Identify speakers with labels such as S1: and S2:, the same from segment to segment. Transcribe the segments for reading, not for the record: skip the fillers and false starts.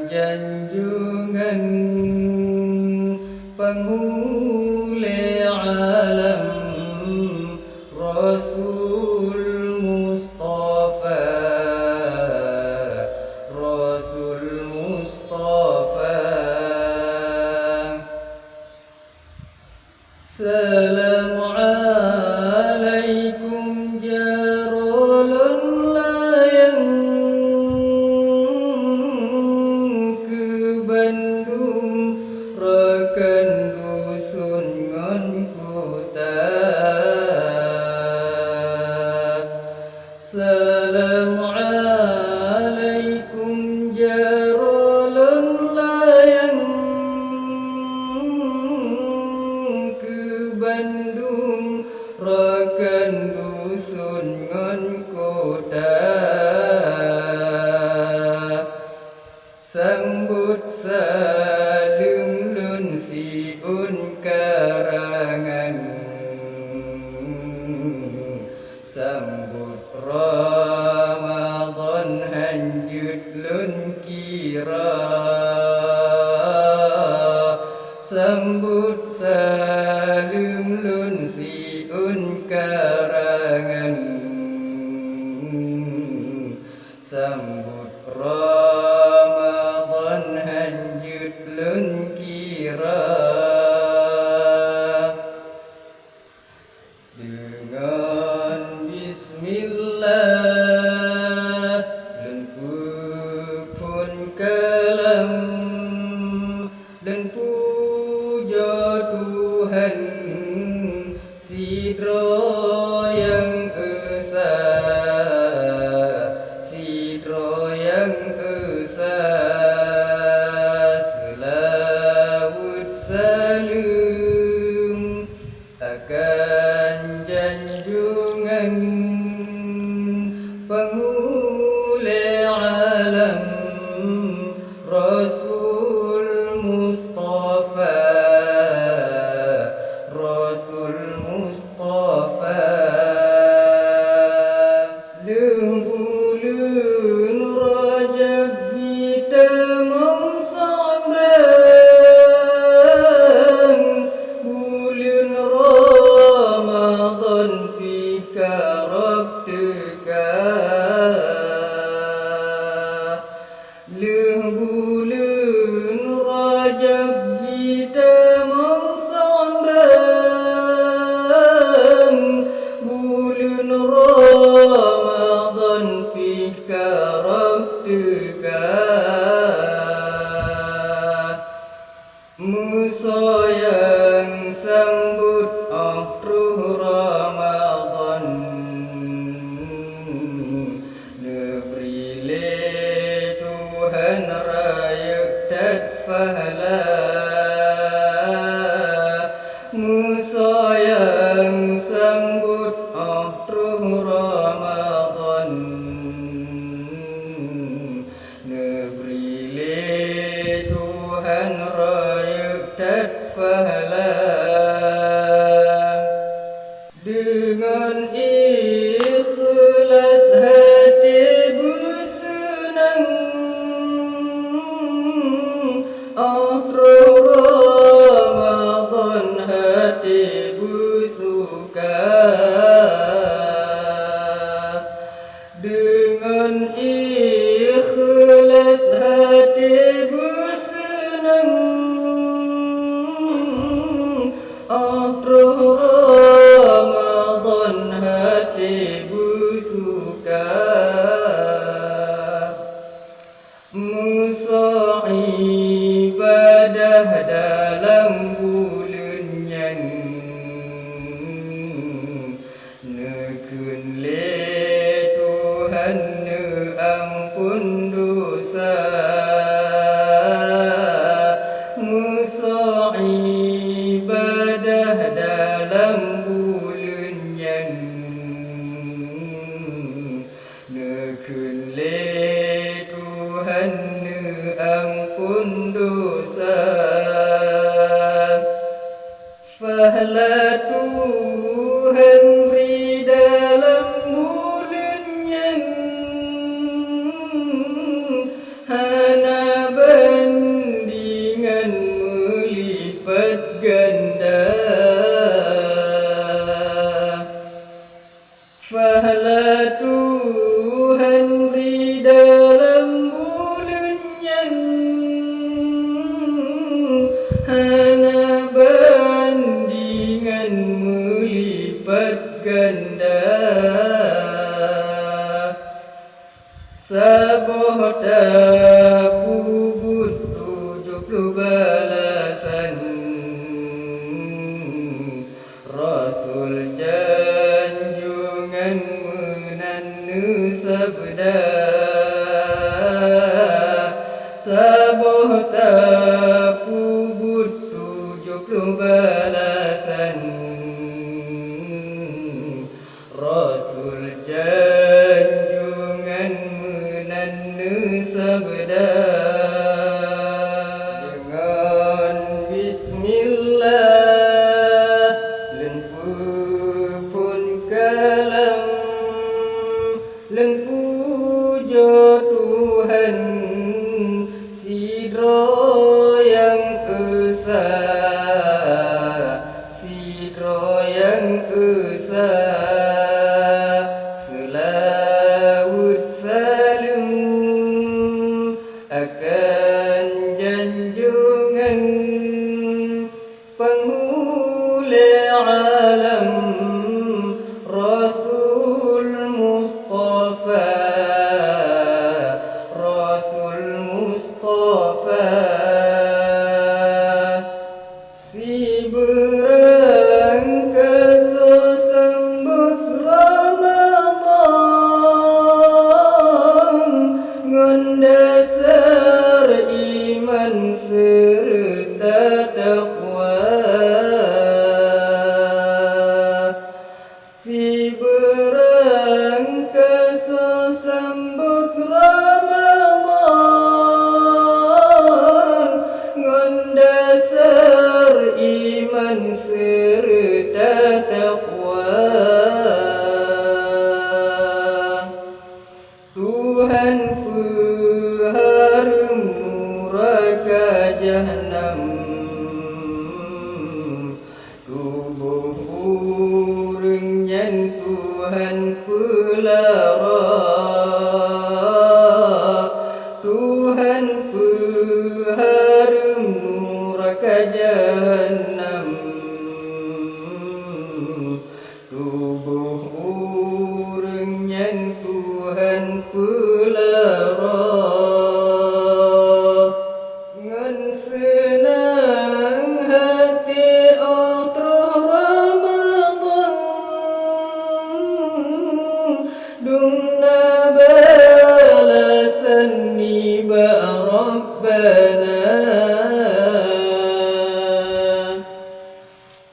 S1: junjungan penghuli alam Rasul Mustafa, Rasul Mustafa. Salam alaikum jarulun layang ke Bandung, rekan dusun ngon kota. Salam alaikum jarulun layang ke Bandung, rekan dusun ngon kota. Sambut salim lun siun karangan, sambut Ramadan hanjut lun kira, sambut salim lun siun karangan, sambut Ramadan hanjut lun kira. Dengan bismillah lun pupun kalam, lun puja Tuhan sidro yang esa, sidro yang esa. Selawat salam akan junjungan penghuli alam Rasul Mustafa, Rasul Mustafa. Lembulun Rajab kita mengsaban, bulan Ramadan pikarab teka. Lembulun Rajab kita mengsaban, bulan Ramadan pikarab teka. Musa yang sambut akhir Ramadan, negeri le Tuhan raya tadfahala. Musa yang sambut akhir Ramadan, negeri le Tuhan raya tadfahala. Dengan ikhlas hati bersenang, akhir Ramadan hati bersuka. Dengan ikhlas hati bersenang, akhir Ramadan hati bersuka. Musa ibadah dalam bulan yang nekun le Tuhan ne ampun dosa. Musa ibadah dalam bulan yang nekun le Tuhan ne ampun dosa. Fahla Tuhan beri dalam bulan yang hana ganda. Pahala Tuhan beri dalam bulannya, hana bandingan melipat ganda. Saboh tapu butuh 70 balasan, Rasul janjungan menanu sabda. Saboh tapu butuh 70 balasan, Rasul janjungan menanu sabda. Dengan Bismillah pun kalam len puja Tuhan sidro yang esa, sidro yang esa. Selawat salam akan janjungan penghulu alam, Rasul Mustafa, Rasul Mustafa. Si berangkat sambut Ramadan, ngandasar iman serta taqwa. Si berangkat sambut Ramadan, ngandasar iman serta taqwa. Tuhan peharum neraka Jahannam, tubuh urangnya Tuhan pelara. Tuhan peharum neraka Jahannam, tubuh urangnya Tuhan pelara. Ngan senang hati otroh Ramadan, dungna balasan niba Rabbana.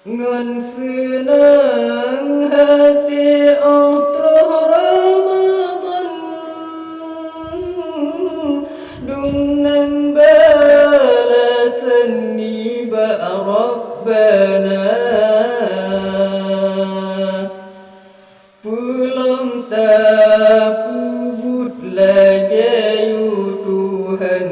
S1: Ngan senang hati otroh Ramadan, dungnan balasan niba Rabbana. Pulang tapu but lagi Tuhan,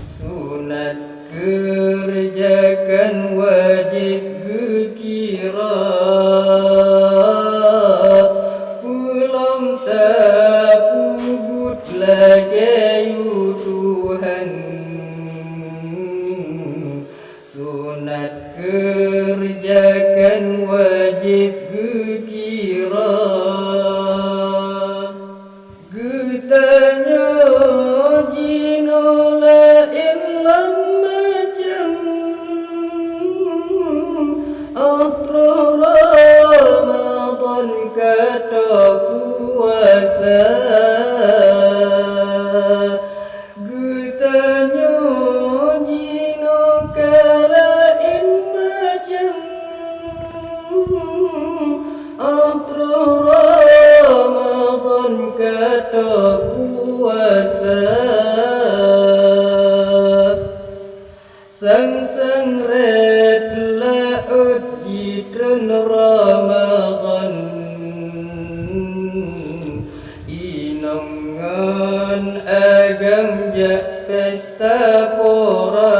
S1: sunat kerjakan wajib gekira. Pulang tapu but lagi Tuhan, sunat kerjakan wajib gekira. Getanya jino lain macam otroh Ramadan kata puasa. Getanya jino kalain macam otroh Ramadan kata puasa. Sang red laut jitren Ramadan, inongan agam ja pesta pora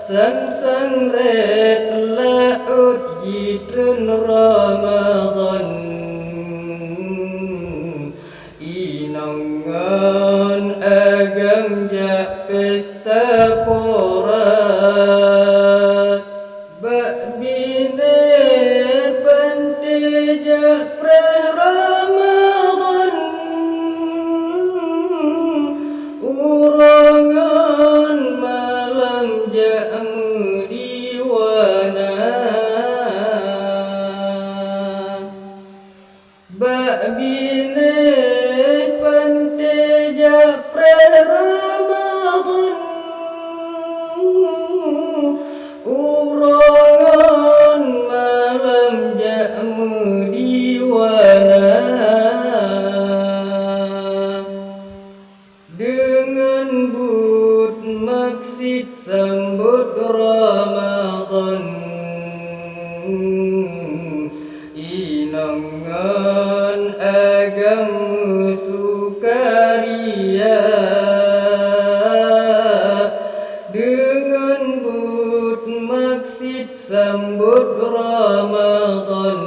S1: sang red laut jitren Ramadan inangan agam ja pesta pora bak bine panteja Ramadan urangan malam jamu diwana bak bine panteja Ramadan urangan malam jamu diwana dengan but maksud sambut Ramadan inangan agam sukaria dengan but maksud sambut Ramadan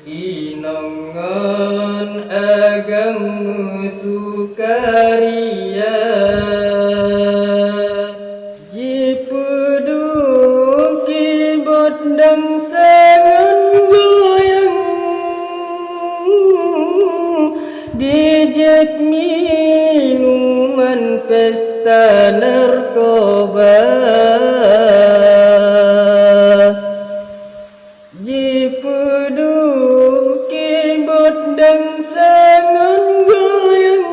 S1: inangan agam sukaria jipuduk kibot dang sangan goyang dijek minuman pesta narkoba jipuduk kibot dang sangan goyang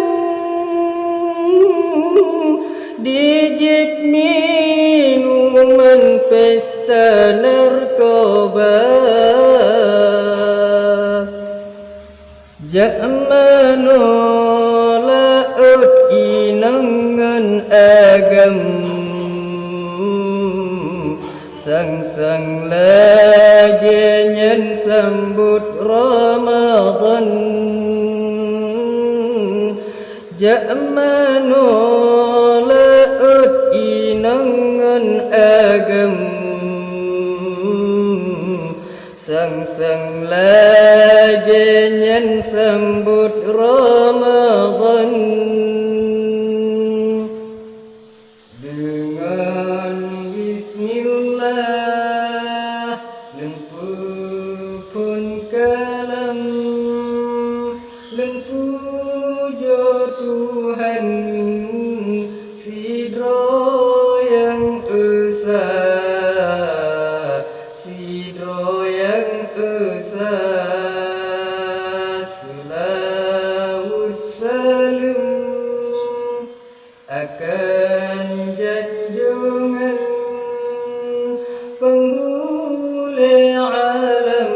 S1: dijek minuman pesta narkoba jamano laut inangan agam sang lagi nyen sambut Ramadan jamano laut inangan agam sang lagi nyen sambut Ramadan dengan bismillah lempu pun kalam lempu puja Tuhan sidro yang esa sidro yang esa selawat salam akan junjungan penghulu alam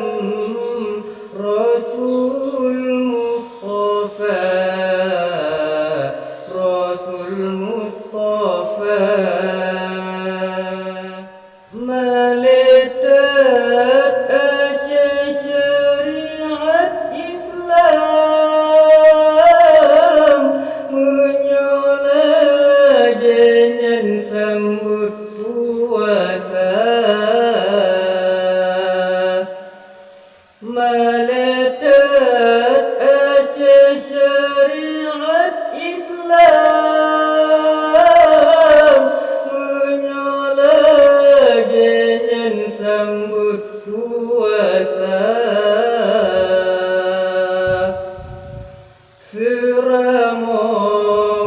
S1: Rasul Mustafa meletak aja syariat Islam menyola genyan sambut puasa meletak aja syariat Islam menyola genyan sambut puasa seramo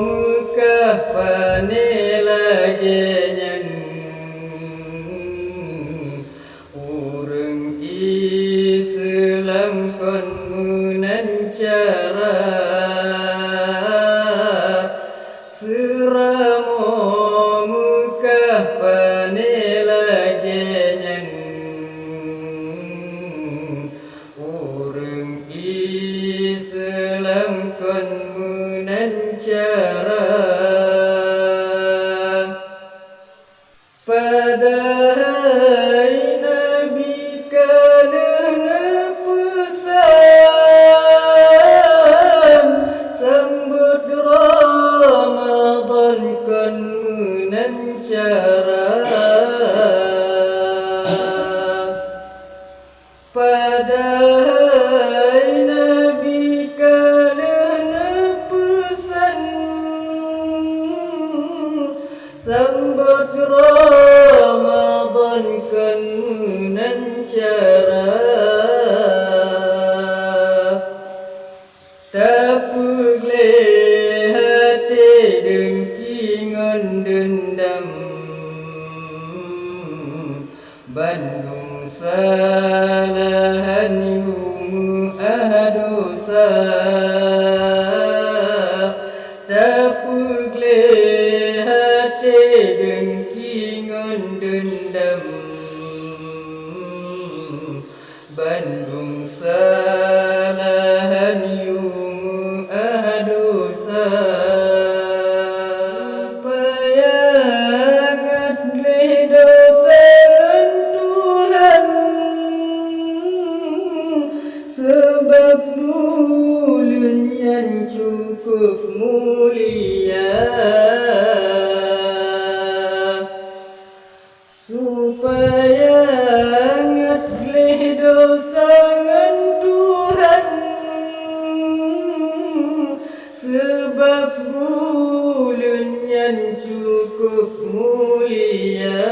S1: mukah panela genyan urang Islam kon menancara seramo mukah panela genyan urang Islam kon menancara pada Nabi kalana pesan kesalahan yumu adosa tapugle hati dengki ngon dendam Bandung salahan yumu adosa supaya ngadleh dosa Tuhan sebab mulun yang cukup mulia supaya ngadleh dosa ngan Tuhan sebab mulun yang cukup mulia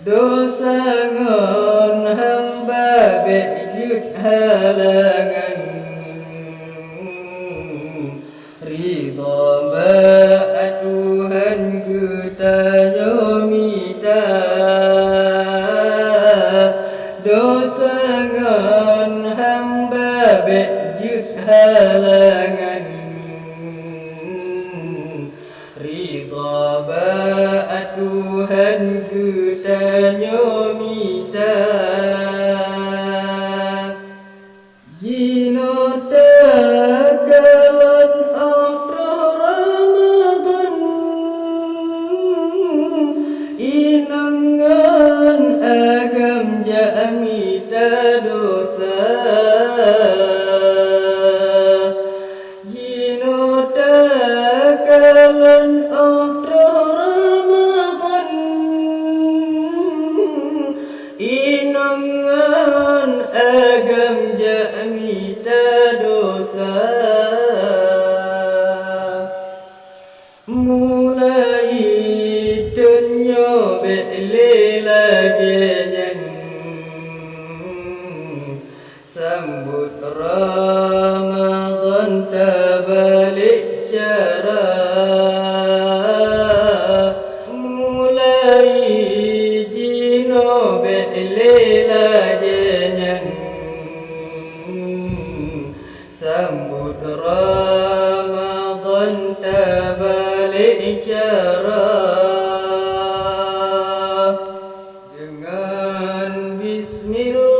S1: dosa ngon hamba bejut halangan ridha ba Tuhan kita nyomita dosa ngon hamba bejut halangan ridha ba Tuhan kita nyomita jinota kawan Ramadan inangan agam jamita dosa jinota kawan Ramadan inangan agam jamita dosa mulai tunyo belela genyen sambut Ramadan tabalik cara mulai jino belela genyen sambut Ramadan tabalik cara dengan Bismillah